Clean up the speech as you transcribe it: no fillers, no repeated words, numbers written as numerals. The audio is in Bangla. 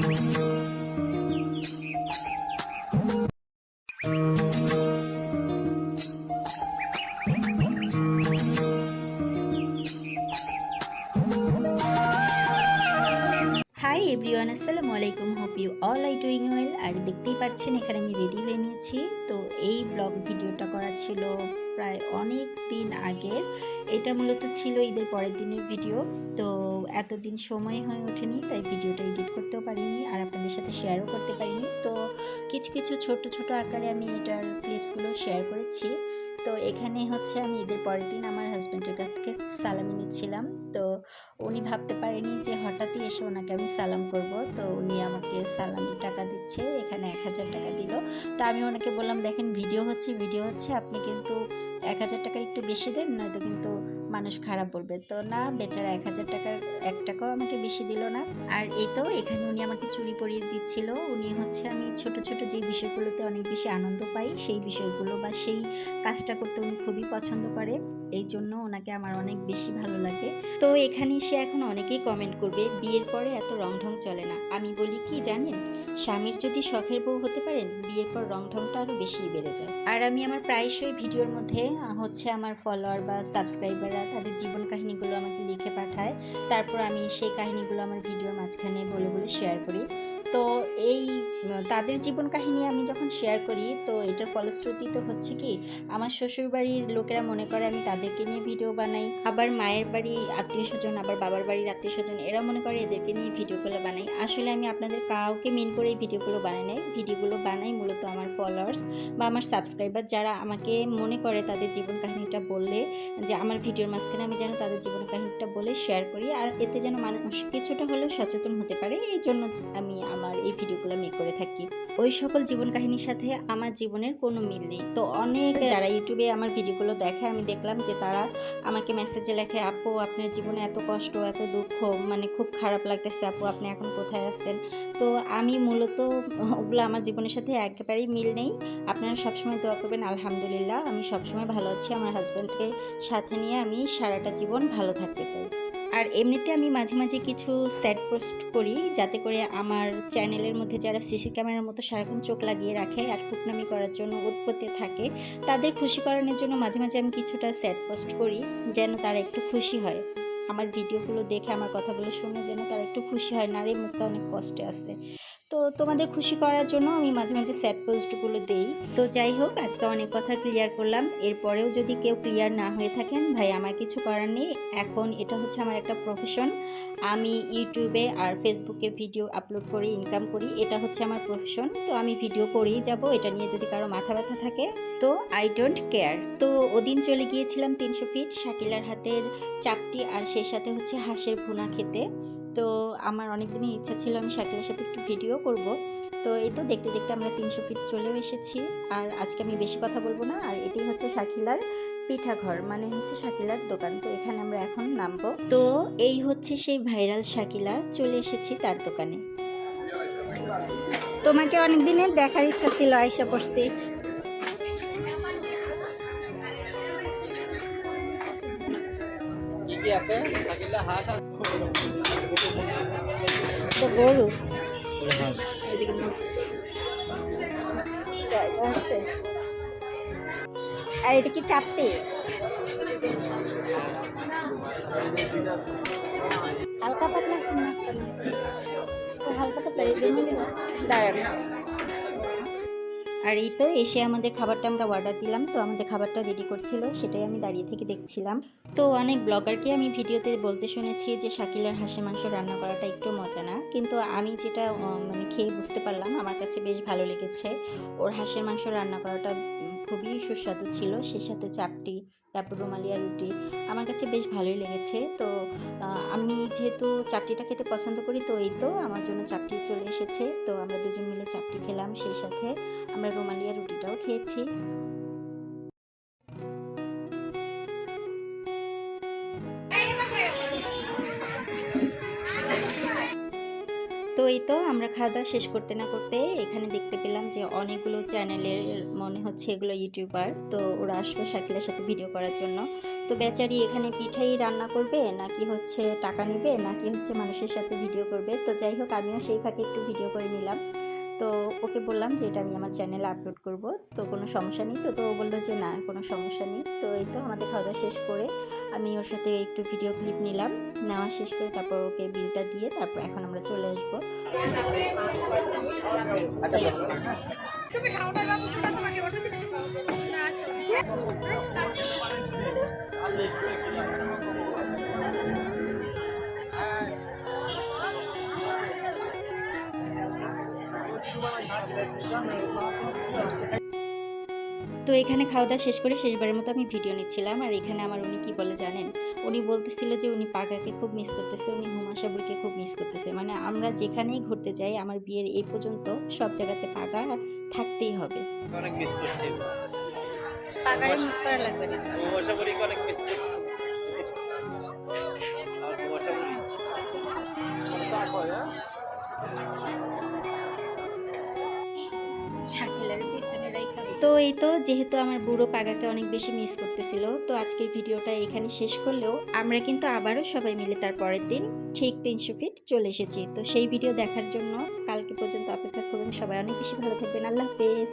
হাই এভরিওয়ান, আসসালামু আলাইকুম। Hope you all are doing well. আর দেখতেই পাচ্ছেন এখানে আমি রেডি হয়ে নিয়েছি। তো এই ব্লগ ভিডিওটা করা ছিল প্রায় অনেক দিন আগের। এটা মূলত ছিল ঈদের পরের দিনের ভিডিও। তো এতদিন সময় হয়ে ওঠেনি, তাই ভিডিওটা এডিট করতেও পারিনি আর আপনাদের সাথে শেয়ারও করতে পারিনি। তো কিছু কিছু ছোট ছোট আকারে আমি এটার ক্লিপসগুলো শেয়ার করেছি। তো এখানে হচ্ছে আমি ঈদের পরের দিন আমার হাজব্যান্ডের কাছ থেকে সালামি নিচ্ছিলাম। তো উনি ভাবতে পারেনি যে হঠাৎই এসে ওনাকে আমি সালাম করব। তো উনি আমাকে সালামি টাকা দিচ্ছে, এখানে ১,০০০ টাকা দিল। তো আমি ওনাকে বললাম, দেখেন ভিডিও হচ্ছে, আপনি কিন্তু ১,০০০ টাকার একটু বেশি দেন, নয়তো কিন্তু মানুষ খারাপ বলবে। তো না, বেচারা ১,০০০ টাকার ১ টাকাও আমাকে বেশি দিল না। আর এই তো এখানে উনি আমাকে চুড়ি পরিয়ে দিচ্ছিল। উনি হচ্ছে, আমি ছোট ছোট যে বিষয়গুলোতে অনেক বেশি আনন্দ পাই, সেই বিষয়গুলো বা সেই কাজটা করতে উনি খুবই পছন্দ করে। এই জন্য ওনাকে আমার অনেক বেশি ভালো লাগে। তো এখানে এসে এখন অনেকেই কমেন্ট করবে, বিয়ের পরে এত রং ঢং চলে না। আমি বলি কি জানেন, স্বামীর যদি শখের বউ হতে পারেন, বিয়ের পর রং ঢংটা আরও বেশি বেড়ে যায়। আর আমি আমার প্রায়শই ভিডিওর মধ্যে হচ্ছে আমার ফলোয়ার বা সাবস্ক্রাইবাররা তাদের জীবন কাহিনীগুলো আমাকে লিখে পাঠায়। তারপর আমি সেই কাহিনীগুলো আমার ভিডিওর মাঝখানে বলে বলে শেয়ার করি। তো এই তাদের জীবন কাহিনী আমি যখন শেয়ার করি, তো এটার ফলশ্রুতিতে হচ্ছে কি, আমার শ্বশুরবাড়ির লোকেরা মনে করে আমি তাদেরকে নিয়ে ভিডিও বানাই। আবার মায়ের বাড়ি আত্মীয় স্বজন, আবার বাবার বাড়ির আত্মীয় স্বজন, এরা মনে করে এদেরকে নিয়ে ভিডিওগুলো বানাই। আসলে আমি আপনাদের কাউকে মিন করে এই ভিডিওগুলো বানাই নাই। ভিডিওগুলো বানাই মূলত আমার ফলোয়ার্স বা আমার সাবস্ক্রাইবার, যারা আমাকে মনে করে তাদের জীবন কাহিনীটা বললে, যে আমার ভিডিওর মাঝখানে আমি যেন তাদের জীবন কাহিনীটা বলে শেয়ার করি, আর এতে যেন মানুষ কিছুটা হলেও সচেতন হতে পারে। এই জন্য আমি আমার এই ভিডিওগুলো মেক করে থাকি। ওই সকল জীবন কাহিনীর সাথে আমার জীবনের কোনো মিল নেই। তো অনেক যারা ইউটিউবে আমার ভিডিওগুলো দেখে, আমি দেখলাম যে তারা আমাকে মেসেজে লেখে, আপু আপনার জীবনে এত কষ্ট, এত দুঃখ, মানে খুব খারাপ লাগতেছে আপু, আপনি এখন কোথায় আছেন। তো আমি মূলত ওগুলো আমার জীবনের সাথে একেবারেই মিল নেই। আপনারা সবসময় দোয়া করবেন। আলহামদুলিল্লাহ আমি সবসময় ভালো আছি। আমার হাজব্যান্ডকে সাথে নিয়ে আমি সারাটা জীবন ভালো থাকতে চাই। আর এমনিতে আমি মাঝে মাঝে কিছু স্যাড পোস্ট করি, যাতে করে আমার চ্যানেলের মধ্যে যারা সিসি ক্যামেরার মতো সারাক্ষণ চোখ লাগিয়ে রাখে আর কুটনামি করার জন্য উৎপত্তি থাকে, তাদের খুশি করানোর জন্য মাঝে মাঝে আমি কিছুটা স্যাড পোস্ট করি, যেন তারা একটু খুশি হয়। আমার ভিডিওগুলো দেখে, আমার কথাগুলো শুনে যেন তারা একটু খুশি হয়, না রে মুখটা অনেক কষ্টে আছে। তো তোমাদের খুশি করার জন্য আমি মাঝে মাঝে স্যাড পোস্টগুলো দেই। তো যাই হোক, আজকে অনেক কথা ক্লিয়ার করলাম। এরপরেও যদি কেউ ক্লিয়ার না হয়ে থাকেন, ভাই আমার কিছু করার নেই। এখন এটা হচ্ছে আমার একটা প্রফেশন। আমি ইউটিউবে আর ফেসবুকে ভিডিও আপলোড করে ইনকাম করি, এটা হচ্ছে আমার প্রফেশন। তো আমি ভিডিও করেই যাব, এটা নিয়ে যদি কারো মাথা ব্যথা থাকে তো আই ডোন্ট কেয়ার। তো ওদিন চলে গিয়েছিলাম 300 ফিট শাকিলার হাতের চাপটি আর সেই সাথে হচ্ছে হাঁসের ভুনা খেতে। তো আমার অনেক দিনের ইচ্ছা ছিল আমি শাকিলার সাথে একটু ভিডিও করব। তো এই তো দেখতে দেখতে আমরা 300 ফিট চলেও এসেছি। আর আজকে আমি বেশি কথা বলবো না। আর এটি হচ্ছে শাকিলার পিঠাঘর, মানে হচ্ছে শাকিলার দোকান। তো এখানে আমরা এখন নামবো। তো এই হচ্ছে সেই ভাইরাল শাকিলা, চলে এসেছি তার দোকানে। তোমাকে অনেক দিনের দেখার ইচ্ছা ছিল, আয়সা পড়ছি। কি কি আছে? শাকিলা হাঁস আর তো গরু হাঁস। এদিকে জায়গা আছে। আর এটা কি চাপটি? হালকা পাতলা নাস্তা না? তো হালকা পাতলা দাঁড়ান। আর এই তো এসে আমাদের খাবারটা আমরা অর্ডার দিলাম। তো আমাদের খাবারটা রেডি করছিল, সেটাই আমি দাঁড়িয়ে থেকে দেখছিলাম। তো অনেক ব্লগারকে আমি ভিডিওতে বলতে শুনেছি যে শাকিলার হাঁসের মাংস রান্না করাটা একটু মজা না, কিন্তু আমি যেটা মানে খেয়ে বুঝতে পারলাম, আমার কাছে বেশ ভালো লেগেছে। ওর হাঁসের মাংস রান্না করাটা খুবই সুস্বাদু ছিল, সেই সাথে চাপটি, তারপর রুমালিয়া রুটি, আমার কাছে বেশ ভালোই লেগেছে। তো আমি যেহেতু চাপটিটা খেতে পছন্দ করি, তো এই তো আমার জন্য চাপটি চলে এসেছে। তো আমরা দুজন মিলে চাপটি খেলাম, সেই সাথে আমরা রুমালিয়া রুটিটাও খেয়েছি। তো এই তো আমরা খাওয়া দাওয়া শেষ করতে না করতে এখানে দেখতে পেলাম যে অনেকগুলো চ্যানেলের, মনে হচ্ছে এগুলো ইউটিউবার, তো ওরা আসলো শাকিলার সাথে ভিডিও করার জন্য। তো বেচারি এখানে পিঠাই রান্না করবে নাকি হচ্ছে টাকা নেবে নাকি হচ্ছে মানুষের সাথে ভিডিও করবে। তো যাই হোক আমিও সেই ফাঁকে একটু ভিডিও করে নিলাম। তো ওকে বললাম যে এটা আমি আমার চ্যানেলে আপলোড করব, তো কোনো সমস্যা নেই। তো ও বললো যে না কোনো সমস্যা নেই। তো এই তো আমাদের খাওয়া দাওয়া শেষ করে আমি ওর সাথে একটু ভিডিও ক্লিপ নিলাম, নেওয়া শেষ করে তারপর ওকে বিলটা দিয়ে তারপর এখন আমরা চলে আসবো। তো এখানে খাওয়া দাওয়া শেষ করে শেষবারের মতো আমি ভিডিও নিচ্ছিলাম। আর এখানে আমার উনি কি বলে জানেন, উনি বলতেছিল যে উনি পাগাকে খুব মিস করতেছে, উনি হুমাশা বুড়িকে খুব মিস করতেছে। মানে আমরা যেখানেই ঘুরতে যাই আমার বিয়ের এই পর্যন্ত সব জায়গাতে পাগা থাকতেই হবে। অনেক মিস করছি। পাগারে মিস করা লাগবে না। হুমাশা বুড়িকে অনেক মিস করছি। আর হুমাশা বুড়ি। তো এই তো যেহেতু আমার বুড়ো পাগাকে অনেক বেশি মিস করতেছিল, তো আজকের ভিডিওটা এখানে শেষ করলেও আমরা কিন্তু আবারও সবাই মিলে তার পরের দিন ঠিক 300 ফিট চলে এসেছি। তো সেই ভিডিও দেখার জন্য কালকে পর্যন্ত অপেক্ষা করবেন। সবাই অনেক বেশি ভালো থাকবেন। আল্লাহ হাফেজ।